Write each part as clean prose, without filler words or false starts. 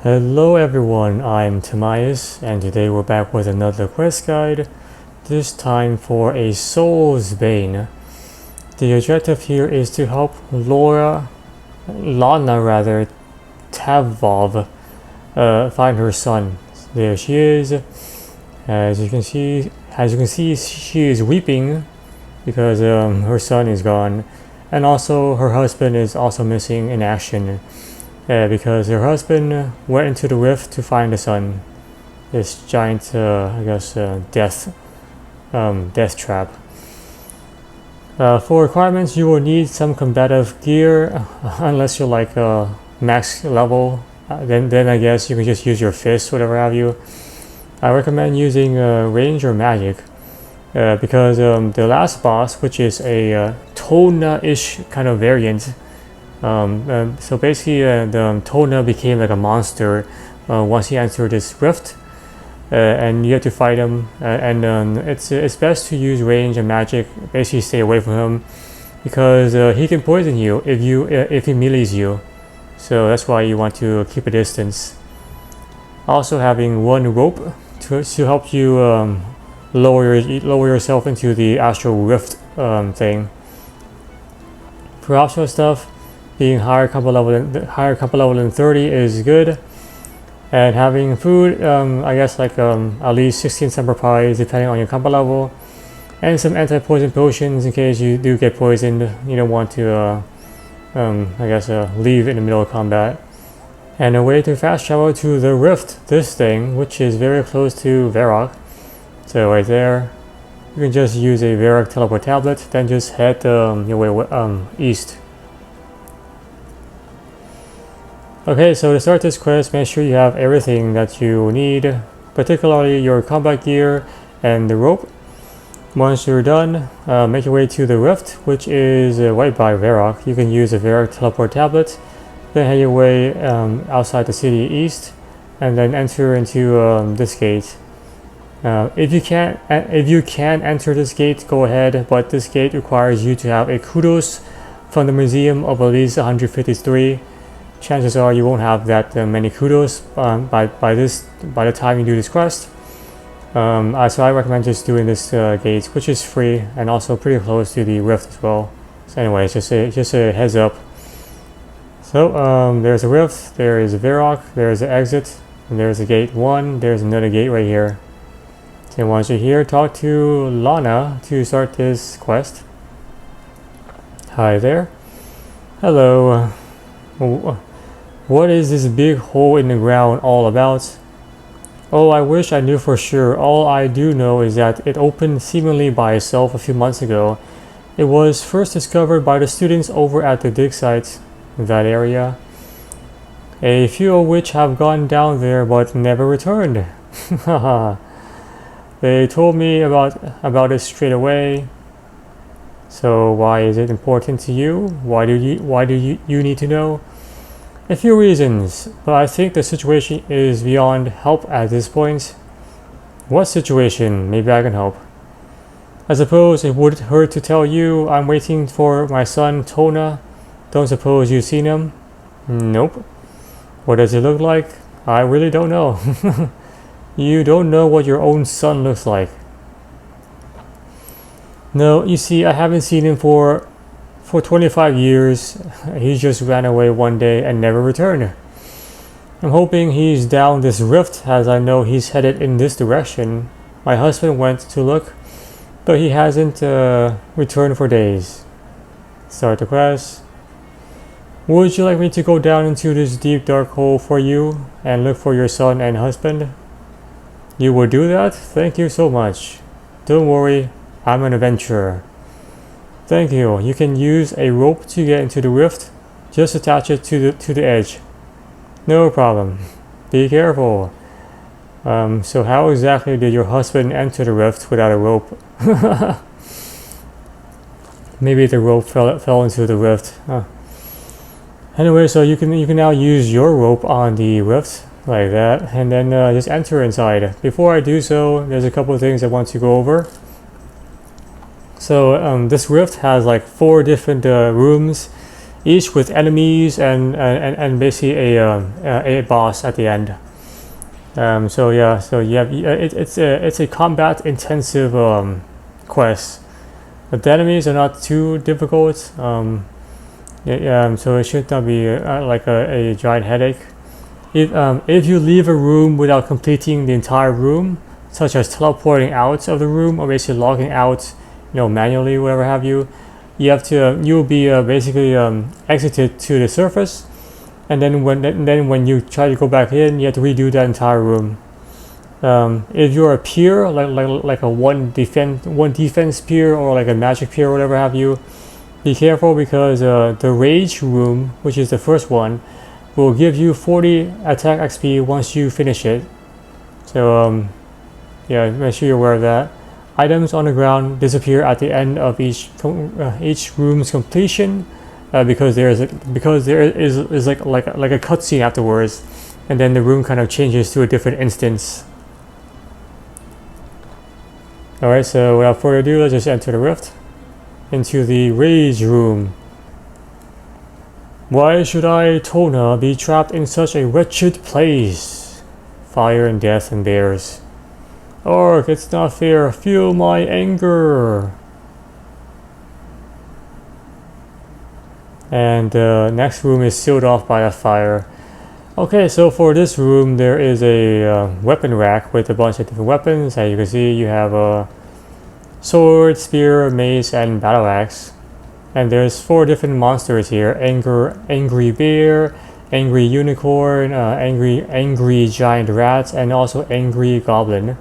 Hello everyone, I'm Tomias, and today we're back with another quest guide, this time for a Soul's Bane. The objective here is to help Lana Tavov find her son. There she is. As you can see, she is weeping because her son is gone, and also her husband is also missing in action. Because her husband went into the rift to find the sun. This giant, death trap. For requirements, you will need some combative gear, unless you're like max level. Then I guess you can just use your fists, whatever have you. I recommend using range or magic, because the last boss, which is a Tolna-ish kind of variant. So basically, the Tolna became like a monster once he entered this rift, and you have to fight him. It's best to use range and magic. Basically, stay away from him because he can poison you if he melees you. So that's why you want to keep a distance. Also, having one rope to help you lower yourself into the astral rift thing. For optional stuff, being higher combo level than 30 is good, and having food, I guess like at least 16 summer pies depending on your combo level, and some anti-poison potions in case you do get poisoned. You don't want to leave in the middle of combat. And a way to fast travel to the rift, this thing, which is very close to Varrock. So right there, you can just use a Varrock teleport tablet, then just head your way east. Okay, so to start this quest, make sure you have everything that you need, particularly your combat gear and the rope. Once you're done, make your way to the rift, which is right by Varrock. You can use a Varrock teleport tablet, then head your way outside the city east, and then enter into this gate. If you can enter this gate, go ahead, but this gate requires you to have a kudos from the museum of at least 153. Chances are you won't have that many kudos by the time you do this quest. So I recommend just doing this gate, which is free and also pretty close to the rift as well. So anyways, just a heads up. So there's a rift, there is a Varrock, there's an exit, and there's a gate 1, there's another gate right here. So once you're here, talk to Lana to start this quest. Hi there. Hello. What is this big hole in the ground all about? Oh, I wish I knew for sure. All I do know is that it opened seemingly by itself a few months ago. It was first discovered by the students over at the dig site in that area. A few of which have gone down there but never returned. They told me about it straight away. So why is it important to you? Why do you need to know? A few reasons, but I think the situation is beyond help at this point. What situation? Maybe I can help. I suppose it wouldn't hurt to tell you I'm waiting for my son Tolna. Don't suppose you've seen him? Nope. What does he look like? I really don't know. You don't know what your own son looks like. No, you see, I haven't seen him for 25 years. He just ran away one day and never returned. I'm hoping he's down this rift, as I know he's headed in this direction. My husband went to look, but he hasn't returned for days. Start the quest. Would you like me to go down into this deep dark hole for you and look for your son and husband? You will do that? Thank you so much. Don't worry, I'm an adventurer. Thank you. You can use a rope to get into the rift. Just attach it to the edge. No problem. Be careful. So how exactly did your husband enter the rift without a rope? Maybe the rope fell into the rift. Anyway, so you can now use your rope on the rift like that, and then just enter inside. Before I do so, there's a couple of things I want to go over. So this rift has like 4 different rooms, each with enemies and basically a boss at the end. So yeah, so you have it's a combat intensive quest. But the enemies are not too difficult. So it should not be like a giant headache. If you leave a room without completing the entire room, such as teleporting out of the room or basically logging out, manually, whatever have you, you'll be basically exited to the surface, and then when you try to go back in, you have to redo that entire room. If you're a peer, like a one defense peer or like a magic peer or whatever have you, be careful because the rage room, which is the first one, will give you 40 attack XP once you finish it. So yeah, make sure you're aware of that. Items on the ground disappear at the end of each room's completion because there is like a cutscene afterwards, and then the room kind of changes to a different instance. Alright, so without further ado, let's just enter the rift into the rage room. Why should I, Tolna, be trapped in such a wretched place? Fire and death and bears. Orc, it's not fair. Feel my anger. And the next room is sealed off by a fire. Okay, so for this room, there is a weapon rack with a bunch of different weapons. As you can see, you have a sword, spear, mace, and battle axe. And there's 4 different monsters here: angry bear, angry unicorn, angry giant rat, and also angry goblin.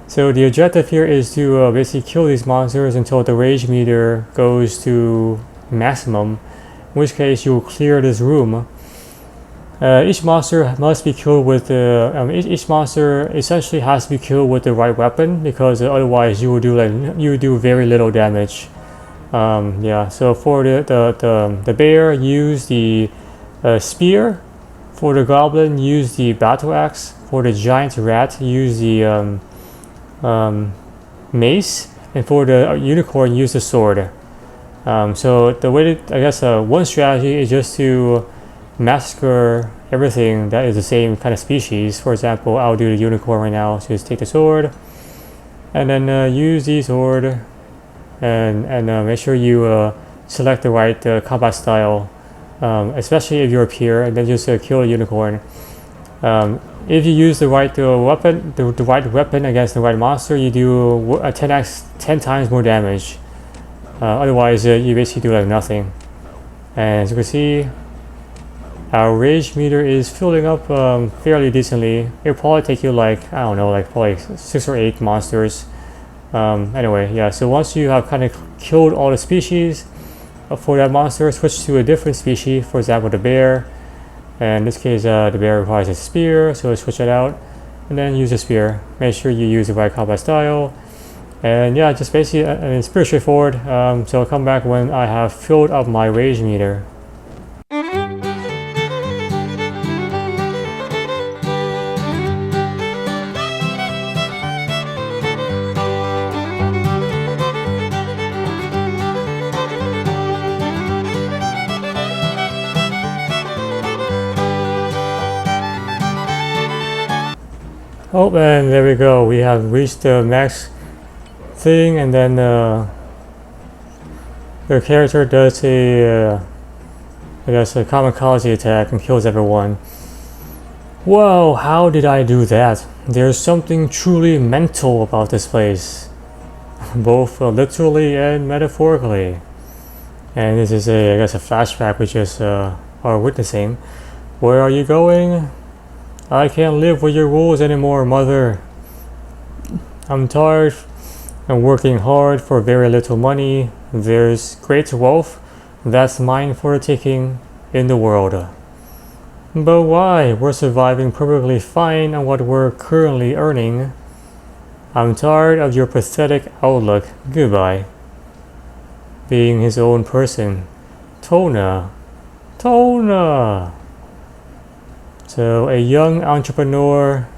So the objective here is to basically kill these monsters until the rage meter goes to maximum, in which case you will clear this room. Each monster must be killed with each monster essentially has to be killed with the right weapon, because otherwise you will do very little damage. Yeah, so for the bear, use the spear. For the goblin, use the battle axe. For the giant rat, use the mace, and for the unicorn, use the sword. So the way one strategy is just to massacre everything that is the same kind of species. For example, I'll do the unicorn right now. So just take the sword, and then use the sword, and make sure you select the right combat style, especially if you're a peer, and then just kill a unicorn. If you use the right weapon against the right monster, you do 10 times more damage. Otherwise, you basically do like nothing. And as you can see, our rage meter is filling up fairly decently. It'll probably take you probably 6 or 8 monsters. Anyway, yeah, so once you have kind of killed all the species for that monster, switch to a different species, for example the bear. And in this case, the bear requires a spear, so switch it out, and then use a spear. Make sure you use the right combat style. And yeah, just basically, it's pretty straightforward. So I'll come back when I have filled up my rage meter. Oh, and there we go. We have reached the max thing, and then the character does a kamikaze attack and kills everyone. Whoa, how did I do that? There's something truly mental about this place, both literally and metaphorically. And this is a flashback we just are witnessing. Where are you going? I can't live with your rules anymore, mother. I'm tired and working hard for very little money. There's great wealth that's mine for the taking in the world. But why? We're surviving perfectly fine on what we're currently earning. I'm tired of your pathetic outlook. Goodbye. Being his own person. Tolna. So a young entrepreneur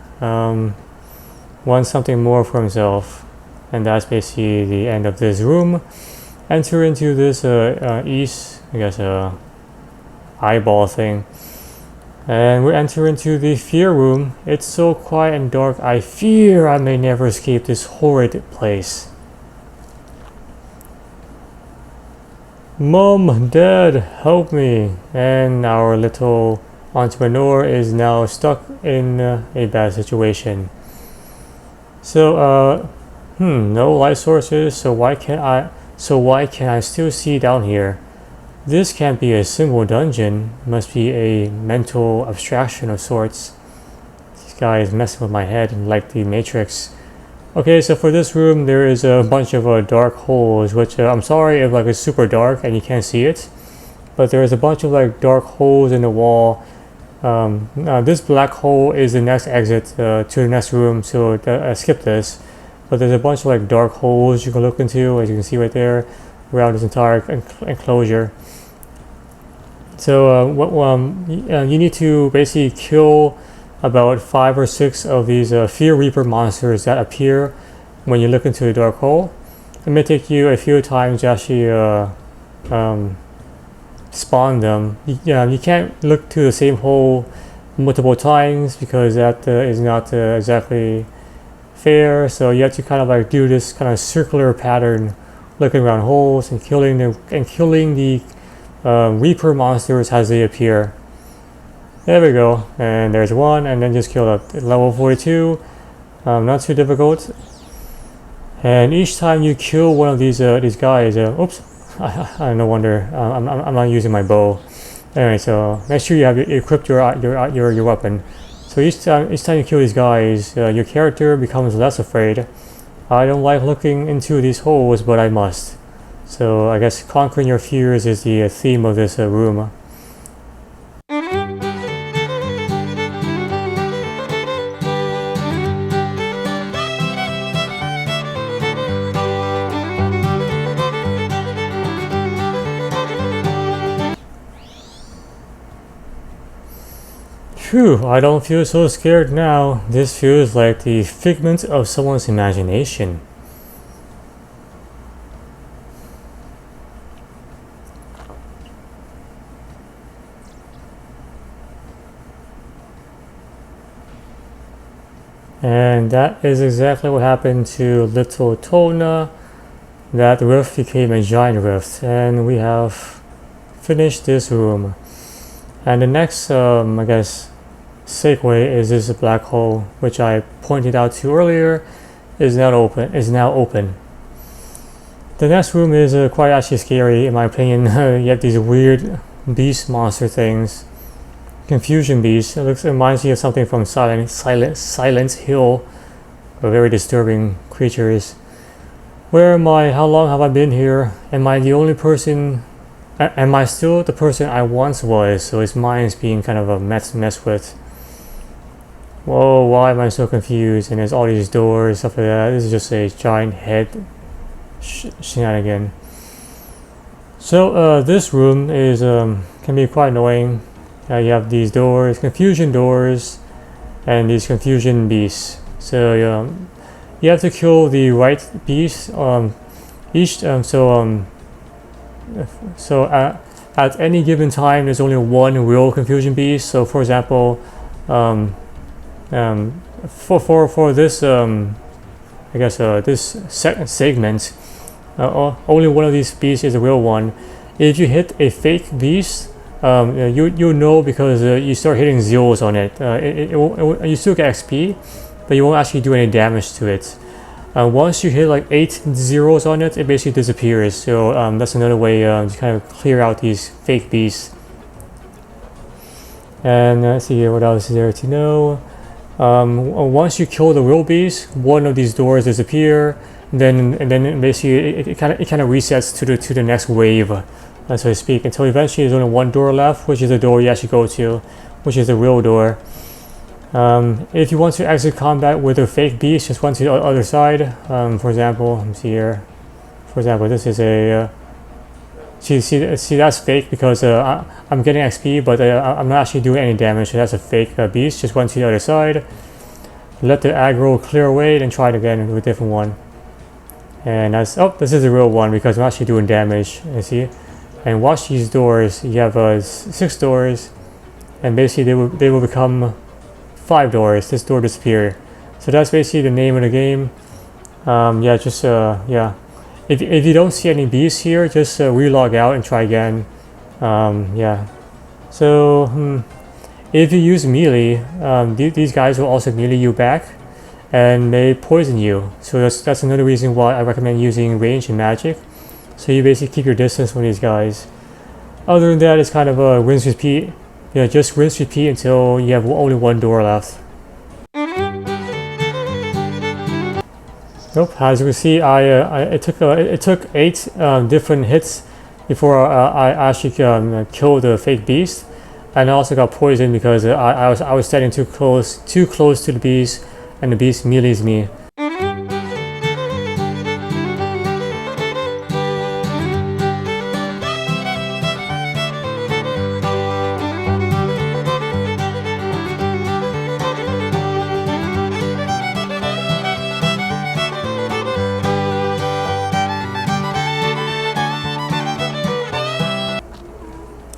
wants something more for himself, and that's basically the end of this room. Enter into this east, eyeball thing. And we enter into the fear room. It's so quiet and dark. I fear I may never escape this horrid place. Mom, Dad, help me. And our little entrepreneur is now stuck in a bad situation. So, no light sources, so why can't I still see down here? This can't be a single dungeon. Must be a mental abstraction of sorts. This guy is messing with my head like the Matrix. Okay, so for this room there is a bunch of dark holes, which I'm sorry if like it's super dark and you can't see it, but there is a bunch of like dark holes in the wall. This black hole is the next exit to the next room, so skip this. But there's a bunch of like dark holes you can look into, as you can see right there, around this entire enclosure. So you need to basically kill about 5 or 6 of these Fear Reaper monsters that appear when you look into the dark hole. It may take you a few times to actually spawn them. You can't look to the same hole multiple times because that is not exactly fair. So you have to kind of like do this kind of circular pattern, looking around holes and killing the Reaper monsters as they appear. There we go, and there's one, and then just kill at level 42. Not too difficult. And each time you kill one of these guys, oops, no wonder I'm not using my bow. Anyway, so make sure you have equipped your weapon. So each time you kill these guys, your character becomes less afraid. I don't like looking into these holes, but I must. So I guess conquering your fears is the theme of this room. Phew, I don't feel so scared now. This feels like the figment of someone's imagination. And that is exactly what happened to little Tolna. That rift became a giant rift, and we have finished this room. And the next, I guess, segue is this black hole, which I pointed out to earlier, is now open. The next room is quite actually scary in my opinion. You have these weird beast monster things, confusion beast. It reminds me of something from Silent Hill, very disturbing creatures. Where am I? How long have I been here? Am I the only person? Am I still the person I once was? So his mind's being kind of a mess with. Whoa, why am I so confused? And there's all these doors, stuff like that. This is just a giant head shenanigan. So this room is can be quite annoying. You have these doors, confusion doors, and these confusion beasts. So you have to kill the right beast. At any given time, there's only one real confusion beast. So, for example, for this, I guess this segment, only one of these beasts is a real one. If you hit a fake beast, you know because you start hitting zeros on it. You still get XP, but you won't actually do any damage to it. Once you hit like 8 zeros on it, it basically disappears. So that's another way to kind of clear out these fake beasts. And let's see here, what else is there to know? Once you kill the real beast, one of these doors disappear. And then basically it kind of resets to the next wave, so to speak, until eventually there's only one door left, which is the door you actually go to, which is the real door. If you want to exit combat with a fake beast, just run to the other side. For example, let me see here. For example, this is a see that's fake because I'm getting XP, but I'm not actually doing any damage. So that's a fake beast. Just run to the other side. Let the aggro clear away, then try it again with a different one. And that's this is the real one because I'm actually doing damage. You see, and watch these doors. You have 6 doors, and basically they will become 5 doors. This door disappear. So that's basically the name of the game. Yeah, just yeah. If you don't see any beasts here, just re-log out and try again. Yeah. So if you use melee, these guys will also melee you back, and may poison you. So that's another reason why I recommend using range and magic. So you basically keep your distance from these guys. Other than that, it's kind of a rinse repeat. Yeah, just rinse repeat until you have only 1 door left. Nope. As you can see, it took 8 different hits before I actually killed the fake beast, and I also got poisoned because I was standing too close to the beast, and the beast melees me.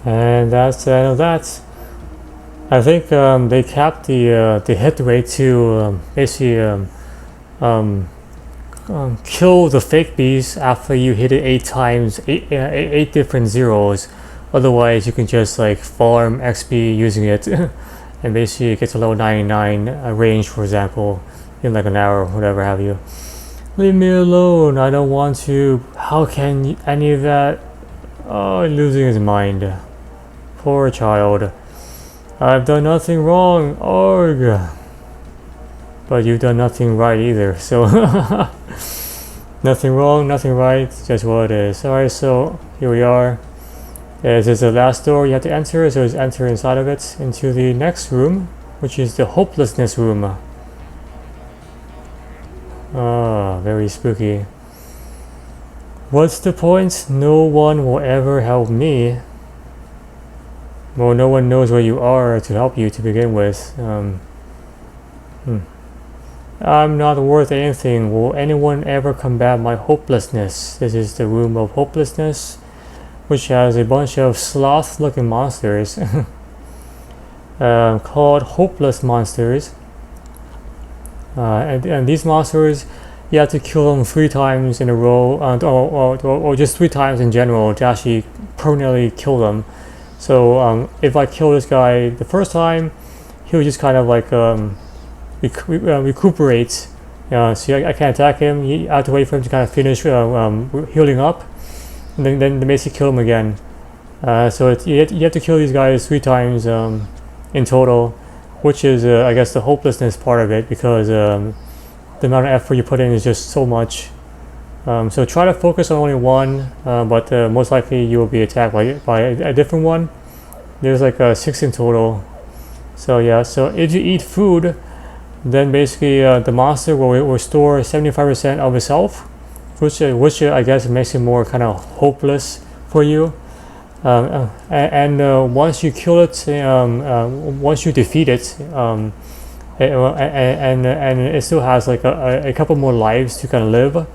And that's the end of that. I think they capped the hit rate to basically kill the fake beast after you hit it 8 times, 8 different zeros. Otherwise, you can just like farm XP using it, and basically get to level 99 range, for example, in like an hour or whatever have you. Leave me alone. I don't want to. How can any of that? Oh, losing his mind. Poor child. I've done nothing wrong, Org. But you've done nothing right either, so nothing wrong, nothing right, just what it is. Alright, so here we are. This is the last door you have to enter, so just enter inside of it into the next room, which is the Hopelessness Room. Ah, very spooky. What's the point? No one will ever help me. Well, no one knows where you are to help you to begin with. I'm not worth anything. Will anyone ever combat my hopelessness? This is the room of hopelessness, which has a bunch of sloth-looking monsters called hopeless monsters. And these monsters, you have to kill them 3 times in a row, or just 3 times in general to actually permanently kill them. So if I kill this guy the first time, he'll just kind of like recuperate. So I can't attack him. I have to wait for him to kind of finish healing up, and then basically kill him again. So you have to kill these guys 3 times in total, which is I guess the hopelessness part of it, because the amount of effort you put in is just so much. So try to focus on only one, but most likely you will be attacked by a different one. There's like 6 in total. So yeah, so if you eat food, then basically the monster will restore 75% of itself, which I guess makes it more kind of hopeless for you. And once you kill it, once you defeat it, and it still has like a couple more lives to kind of live.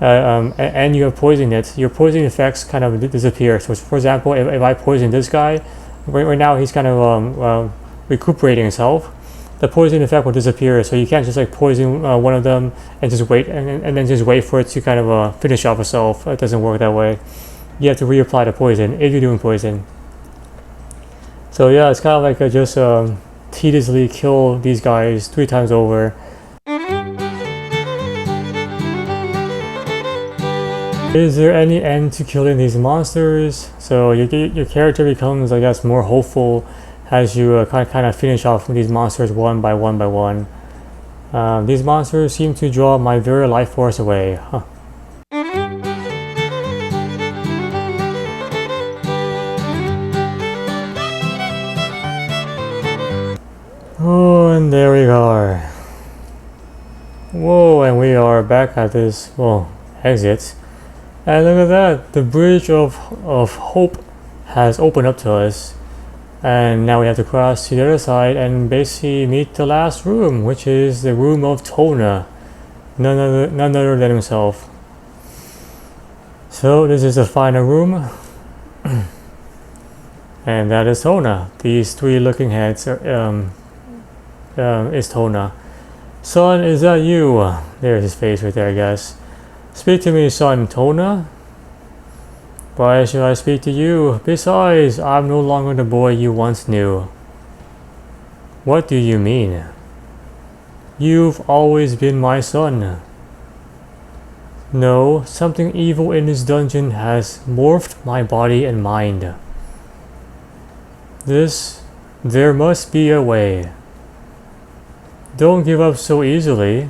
And you have poisoned it, your poison effects kind of disappear. So for example, if I poison this guy, right now he's kind of recuperating himself, the poison effect will disappear. So you can't just like poison one of them and just wait and then just wait for it to kind of finish off itself. It doesn't work that way. You have to reapply the poison if you're doing poison. So yeah, it's kind of like just tediously kill these guys 3 times over. Is there any end to killing these monsters? So your character becomes, I guess, more hopeful as you kind of finish off these monsters one by one by one. These monsters seem to draw my very life force away. Huh. Oh, and there we are. Whoa, and we are back at this, well, exit. And look at that, the bridge of hope has opened up to us. And now we have to cross to the other side and basically meet the last room, which is the room of Tolna. None other than himself. So this is the final room. And that is Tolna. These three looking heads are, is Tolna. Son, is that you? There's his face right there, I guess. Speak to me, son. Tolna? Why should I speak to you? Besides, I'm no longer the boy you once knew. What do you mean? You've always been my son. No, something evil in this dungeon has morphed my body and mind. There must be a way. Don't give up so easily.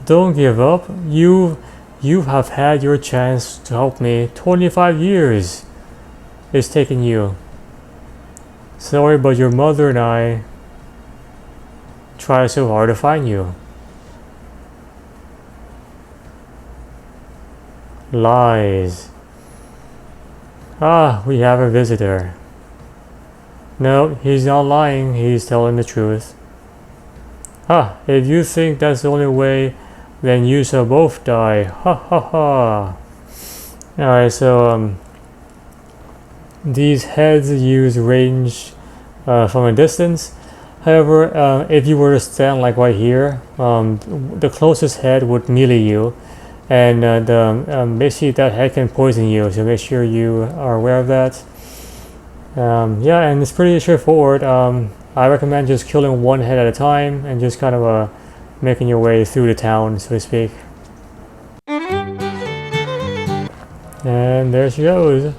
Don't give up. You have had your chance to help me. 25 years it's taken you. Sorry, but your mother and I try so hard to find you. Lies. Ah, we have a visitor. No, he's not lying. He's telling the truth. Ah, if you think that's the only way, then you shall both die. Ha ha ha. Alright, so these heads use range from a distance. However, if you were to stand like right here, the closest head would melee you, and basically that head can poison you. So make sure you are aware of that. Yeah, and it's pretty straightforward. I recommend just killing one head at a time and just kind of making your way through the town, so to speak. And there she goes.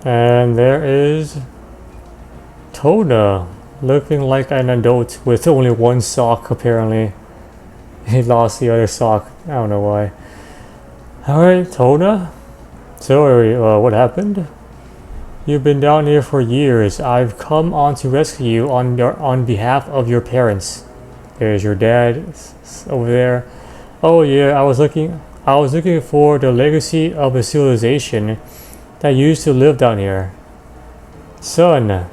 And there is Tolna, looking like an adult with only one sock apparently. He lost the other sock, I don't know why. Alright, Tolna. So, what happened? You've been down here for years. I've come on to rescue you on behalf of your parents. There's your dad over there. Oh yeah, I was looking for the legacy of a civilization that used to live down here. Son,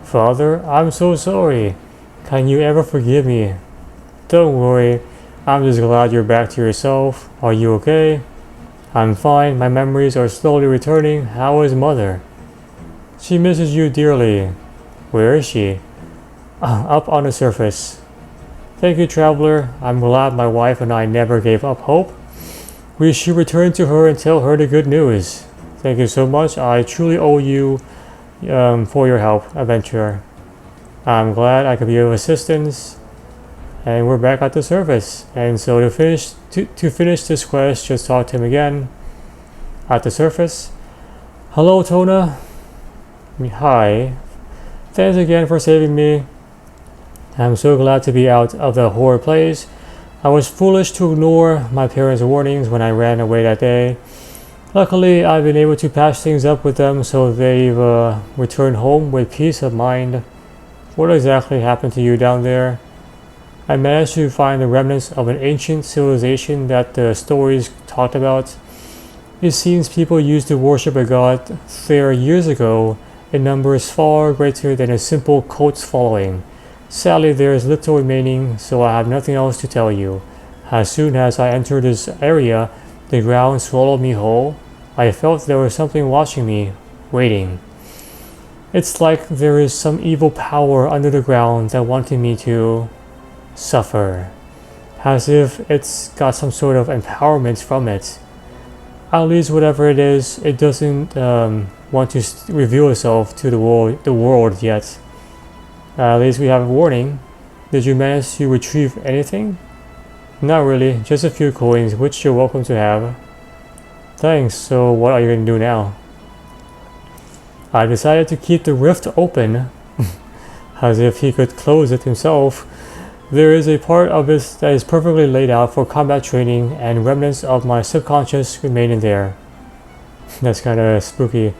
father, I'm so sorry. Can you ever forgive me? Don't worry, I'm just glad you're back to yourself. Are you okay? I'm fine, my memories are slowly returning. How is mother? She misses you dearly. Where is she? Up on the surface. Thank you, traveler. I'm glad my wife and I never gave up hope. We should return to her and tell her the good news. Thank you so much. I truly owe you for your help, adventurer. I'm glad I could be of assistance. And we're back at the surface. And so to finish this quest, just talk to him again at the surface. Hello, Tolna. Hi. Thanks again for saving me. I'm so glad to be out of the horrid place. I was foolish to ignore my parents' warnings when I ran away that day. Luckily, I've been able to patch things up with them, so they've returned home with peace of mind. What exactly happened to you down there? I managed to find the remnants of an ancient civilization that the stories talked about. It seems people used to worship a god there years ago in numbers far greater than a simple cult following. Sadly, there is little remaining, so I have nothing else to tell you. As soon as I entered this area, the ground swallowed me whole. I felt there was something watching me, waiting. It's like there is some evil power under the ground that wanted me to suffer, as if it's got some sort of empowerment from it. At least whatever it is, it doesn't want to reveal itself to the world yet. At least we have a warning. Did you manage to retrieve anything? Not really, just a few coins, which you're welcome to have. Thanks, so what are you going to do now? I decided to keep the rift open, as if he could close it himself. There is a part of it that is perfectly laid out for combat training, and remnants of my subconscious remain in there. That's kind of spooky.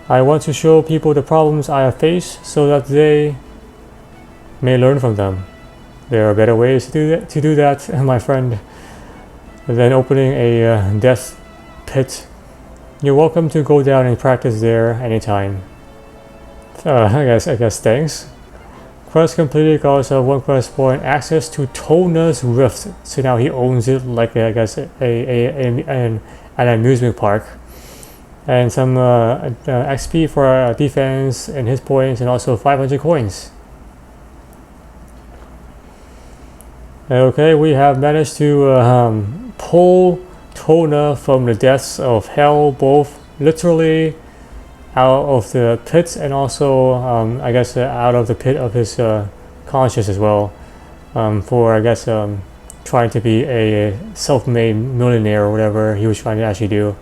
I want to show people the problems I have faced so that they may learn from them. There are better ways to do that, my friend, than opening a death pit. You're welcome to go down and practice there anytime. I guess thanks. Quest completed, got of one quest point, access to Tolna's Rift. So now he owns it like I guess an an amusement park, and some XP for defense and hit points, and also 500 coins. Okay, we have managed to pull Tolna from the depths of hell, both literally out of the pit and also I guess out of the pit of his conscious as well, for I guess trying to be a self-made millionaire or whatever he was trying to actually do.